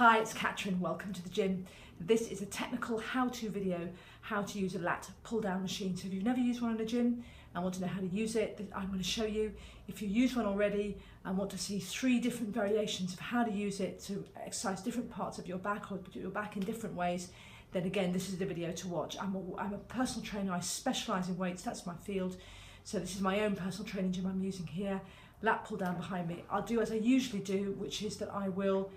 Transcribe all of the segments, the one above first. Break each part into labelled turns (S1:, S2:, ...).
S1: Hi, it's Catrin. Welcome to the gym. This is a technical how-to video, how to use a lat pull-down machine. So if you've never used one in the gym and want to know how to use it, I'm going to show you. If you use one already and want to see 3 different variations of how to use it to exercise different parts of your back or do your back in different ways, then again, this is the video to watch. I'm a personal trainer. I specialise in weights. That's my field. So this is my own personal training gym I'm using here. Lat pull down behind me. I'll do as I usually do, which is that I will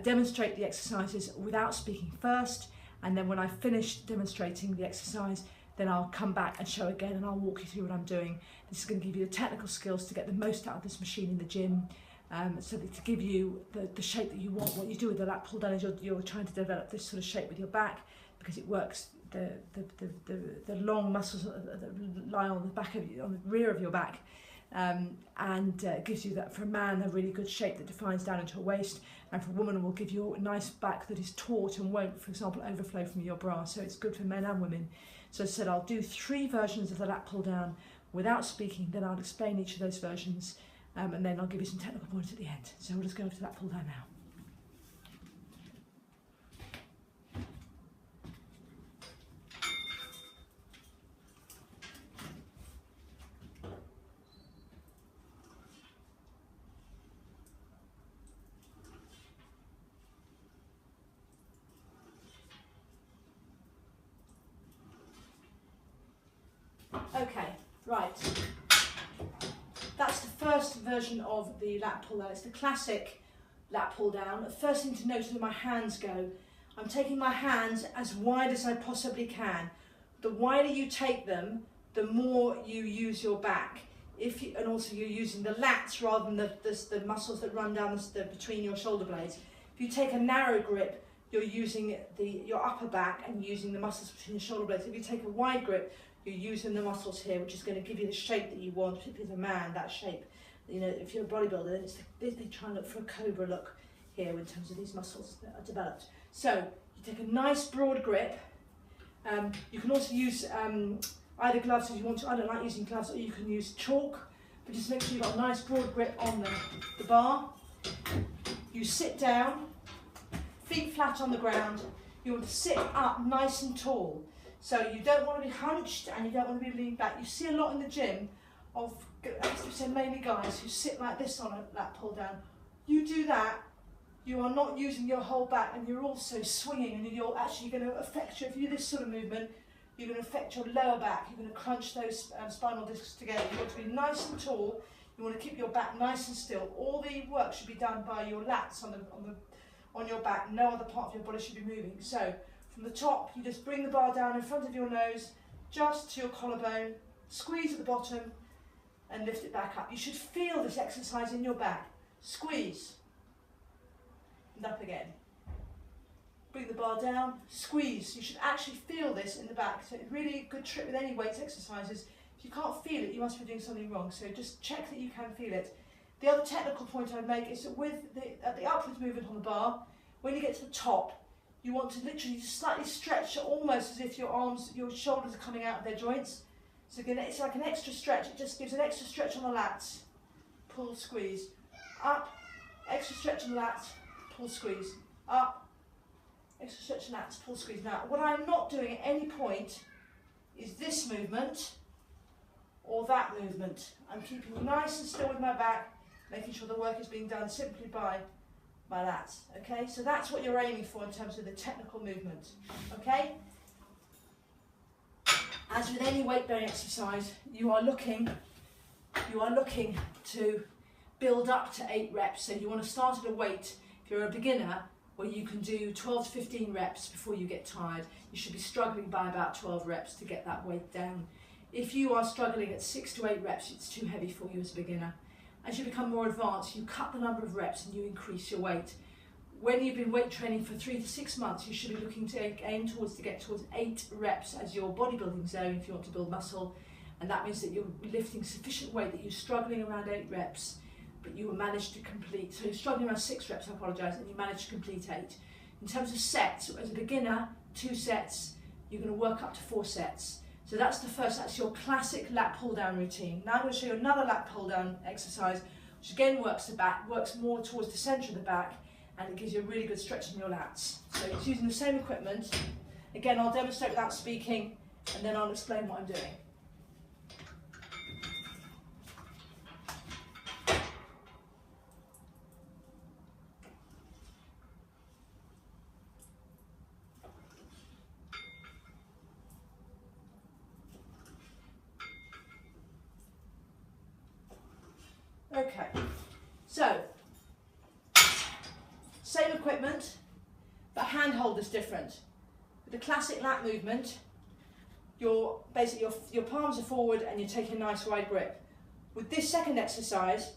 S1: demonstrate the exercises without speaking first, and then when I finish demonstrating the exercise, then I'll come back and show again, and I'll walk you through what I'm doing. This is going to give you the technical skills to get the most out of this machine in the gym, so that to give you the shape that you want. What you do with the lat pull down is you're trying to develop this sort of shape with your back, because it works the long muscles that lie on the back of you, on the rear of your back. And gives you that, for a man, a really good shape that defines down into a waist, and for a woman will give you a nice back that is taut and won't, for example, overflow from your bra. So it's good for men and women. So as I said, I'll do 3 versions of the lat pull down without speaking, then I'll explain each of those versions, and then I'll give you some technical points at the end. So we'll just go over to that pull down now. Okay, right, that's the first version of the lat pull down. It's the classic lat pull down. The first thing to note is where my hands go. I'm taking my hands as wide as I possibly can. The wider you take them, the more you use your back. And also you're using the lats rather than the muscles that run down between your shoulder blades. If you take a narrow grip, you're using your upper back and using the muscles between the shoulder blades. If you take a wide grip, you're using the muscles here, which is going to give you the shape that you want, particularly as a man, that shape. You know, if you're a bodybuilder, then they try and look for a cobra look here in terms of these muscles that are developed. So you take a nice broad grip. You can also use either gloves if you want to. I don't like using gloves, or you can use chalk, but just make sure you've got a nice broad grip on the bar. You sit down, feet flat on the ground. You want to sit up nice and tall. So you don't want to be hunched and you don't want to be leaned back. You see a lot in the gym of, as we said, mainly guys who sit like this on a lat pull down. You do that, you are not using your whole back, and you're also swinging, and you're actually going to affect if you do this sort of movement, you're going to affect your lower back. You're going to crunch those spinal discs together. You want to be nice and tall. You want to keep your back nice and still. All the work should be done by your lats on your back. No other part of your body should be moving. So from the top, you just bring the bar down in front of your nose, just to your collarbone, squeeze at the bottom, and lift it back up. You should feel this exercise in your back. Squeeze, and up again. Bring the bar down, squeeze. You should actually feel this in the back. So it's really a good trick with any weights exercises. If you can't feel it, you must be doing something wrong. So just check that you can feel it. The other technical point I'd make is that with the upwards movement on the bar, when you get to the top, you want to literally slightly stretch, almost as if your shoulders are coming out of their joints. So again, it's like an extra stretch. It just gives an extra stretch on the lats. Pull, squeeze. Up, extra stretch on the lats, pull, squeeze. Up, extra stretch on the lats, pull, squeeze. Now, what I'm not doing at any point is this movement or that movement. I'm keeping nice and still with my back, making sure the work is being done simply by my lats. Okay, so that's what you're aiming for in terms of the technical movement. Okay, as with any weight bearing exercise, you are looking to build up to 8 reps. So you want to start at a weight, if you're a beginner, where you can do 12 to 15 reps before you get tired. You should be struggling by about 12 reps to get that weight down. If you are struggling at 6 to 8 reps, it's too heavy for you as a beginner. As you become more advanced, you cut the number of reps and you increase your weight. When you've been weight training for 3 to 6 months, you should be looking to aim to get towards 8 reps as your bodybuilding zone if you want to build muscle. And that means that you're lifting sufficient weight that you're struggling around 8 reps, but you will manage to complete. So you're struggling around 6 reps, I apologise, and you manage to complete 8. In terms of sets, as a beginner, 2 sets, you're going to work up to 4 sets. So that's that's your classic lat pull down routine. Now I'm going to show you another lat pull down exercise, which again works the back, works more towards the centre of the back, and it gives you a really good stretch in your lats. So it's using the same equipment. Again, I'll demonstrate without speaking, and then I'll explain what I'm doing. Okay, so same equipment, but handhold is different. With the classic lat movement, your palms are forward and you're taking a nice wide grip. With this second exercise,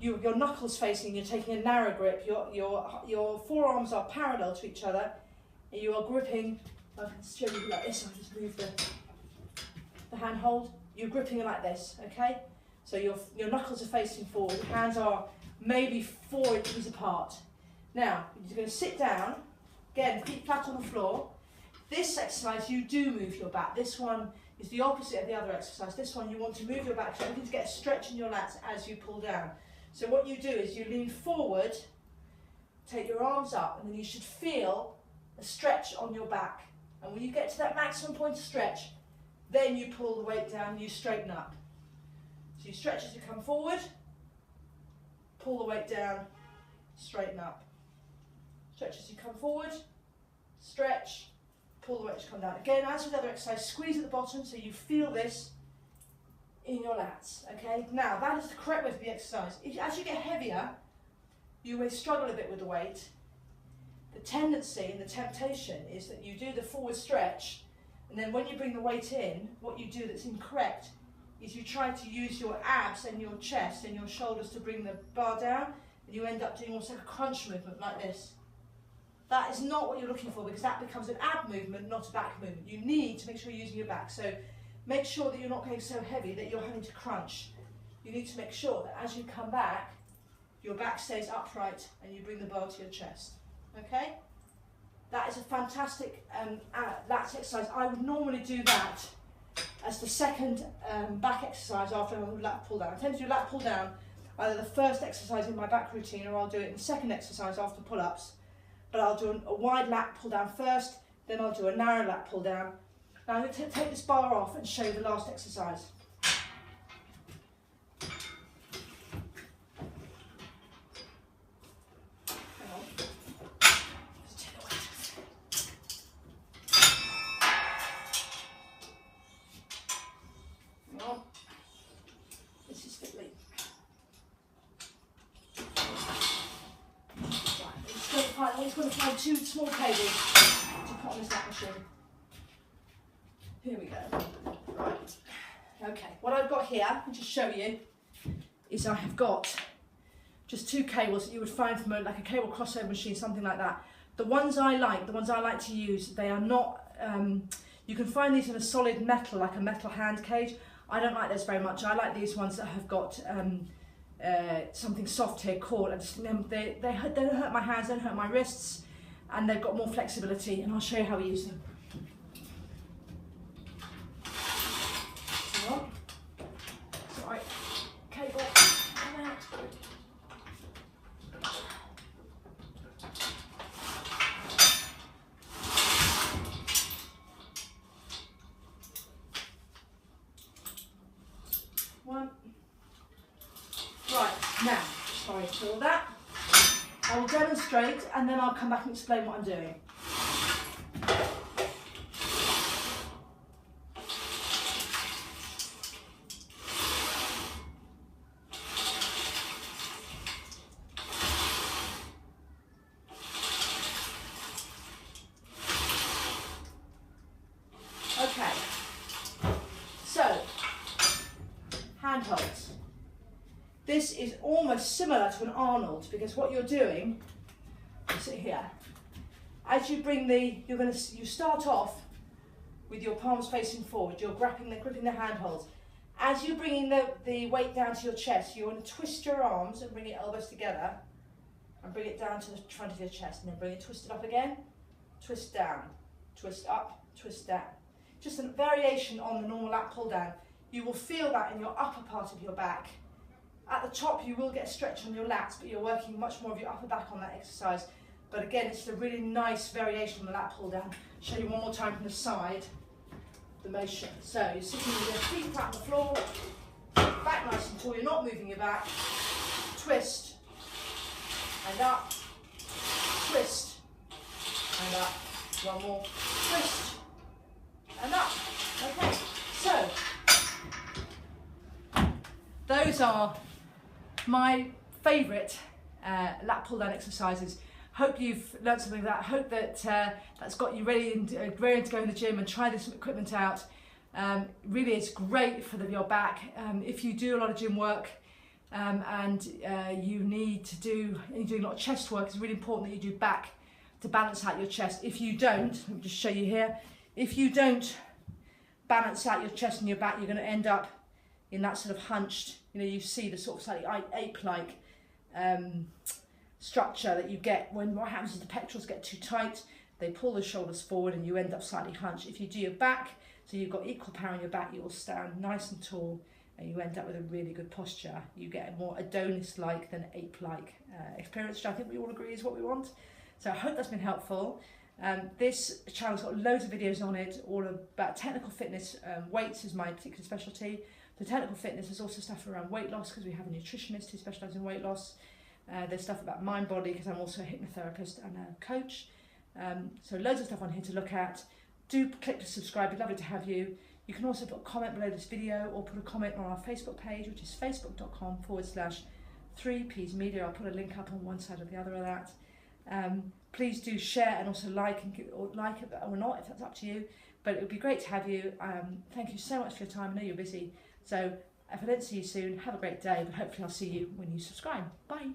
S1: your knuckles facing, you're taking a narrow grip. Your forearms are parallel to each other, and you are gripping. I can show you like this. I'll just move the handhold. You're gripping it like this, okay? So your knuckles are facing forward, hands are maybe 4 inches apart. Now, you're going to sit down, again, feet flat on the floor. This exercise, you do move your back. This one is the opposite of the other exercise. This one, you want to move your back, so you need to get a stretch in your lats as you pull down. So what you do is you lean forward, take your arms up, and then you should feel a stretch on your back. And when you get to that maximum point of stretch, then you pull the weight down, you straighten up. So you stretch as you come forward, pull the weight down, straighten up. Stretch as you come forward, stretch, pull the weight to come down. Again, as with the other exercise, squeeze at the bottom so you feel this in your lats, okay? Now, that is the correct way to the exercise. As you get heavier, you may struggle a bit with the weight. The tendency and the temptation is that you do the forward stretch, and then when you bring the weight in, what you do that's incorrect is you try to use your abs and your chest and your shoulders to bring the bar down, and you end up doing almost like a crunch movement like this. That is not what you're looking for, because that becomes an ab movement, not a back movement. You need to make sure you're using your back. So make sure that you're not going so heavy that you're having to crunch. You need to make sure that as you come back, your back stays upright and you bring the bar to your chest. Okay? That is a fantastic lats exercise. I would normally do that as the second back exercise after a lat pull down. I tend to do lat pull down either the first exercise in my back routine, or I'll do it in the second exercise after pull-ups. But I'll do a wide lat pull down first, then I'll do a narrow lat pull down. Now I'm going to take this bar off and show you the last exercise. Hang on. Just take the weight. Hang on. This is fitly. I'm just going to find 2 small cables to put on this lat machine. Here we go. Right. Okay, what I've got here, I'll just show you, is I have got just 2 cables that you would find from like a cable crossover machine, something like that. The ones I like to use, they are not, you can find these in a solid metal, like a metal hand cage. I don't like those very much. I like these ones that have got something soft here, cord. They don't hurt my hands, don't hurt my wrists, and they've got more flexibility, and I'll show you how we use them. Sorry, cable, come out. One. Right, now, sorry for all that. I will demonstrate and then I'll come back and explain what I'm doing. Okay, so, handholds. This is almost similar to an Arnold, because what you're doing, sit here, as you bring you start off with your palms facing forward, you're gripping the handholds. As you're bringing the weight down to your chest, you want to twist your arms and bring your elbows together and bring it down to the front of your chest, and then bring it twisted up again, twist down, twist up, twist down. Just a variation on the normal lat pull down. You will feel that in your upper part of your back, At the top you will get a stretch on your lats, but you're working much more of your upper back on that exercise. But again, it's a really nice variation on the lat pull down. Show you one more time from the side, the motion. So you're sitting with your feet flat on the floor, back nice and tall, you're not moving your back, twist, and up, twist, and up, one more, twist, and up. Okay, so those are my favourite lat pull down exercises. Hope you've learned something from that. Hope that that's got you ready and ready to go in the gym and try this equipment out. Really, it's great for your back. If you do a lot of gym work and you need to you're doing a lot of chest work, it's really important that you do back to balance out your chest. If you don't, let me just show you here. If you don't balance out your chest and your back, you're going to end up in that sort of hunched, you see the sort of slightly ape-like structure that you get when what happens is the pectorals get too tight, they pull the shoulders forward and you end up slightly hunched. If you do your back, so you've got equal power in your back, you will stand nice and tall and you end up with a really good posture. You get a more Adonis-like than ape-like experience, which I think we all agree is what we want. So I hope that's been helpful. This channel's got loads of videos on it, all about technical fitness. Weights is my particular specialty. The technical fitness is also stuff around weight loss because we have a nutritionist who specialises in weight loss. There's stuff about mind body because I'm also a hypnotherapist and a coach. So loads of stuff on here to look at. Do click to subscribe, it'd be lovely to have you. You can also put a comment below this video or put a comment on our Facebook page, which is facebook.com/3Ps Media. I'll put a link up on one side or the other of that. Please do share and also like and like it or not, if that's up to you. But it would be great to have you. Thank you so much for your time. I know you're busy. So if I don't see you soon, have a great day, but hopefully I'll see you when you subscribe. Bye.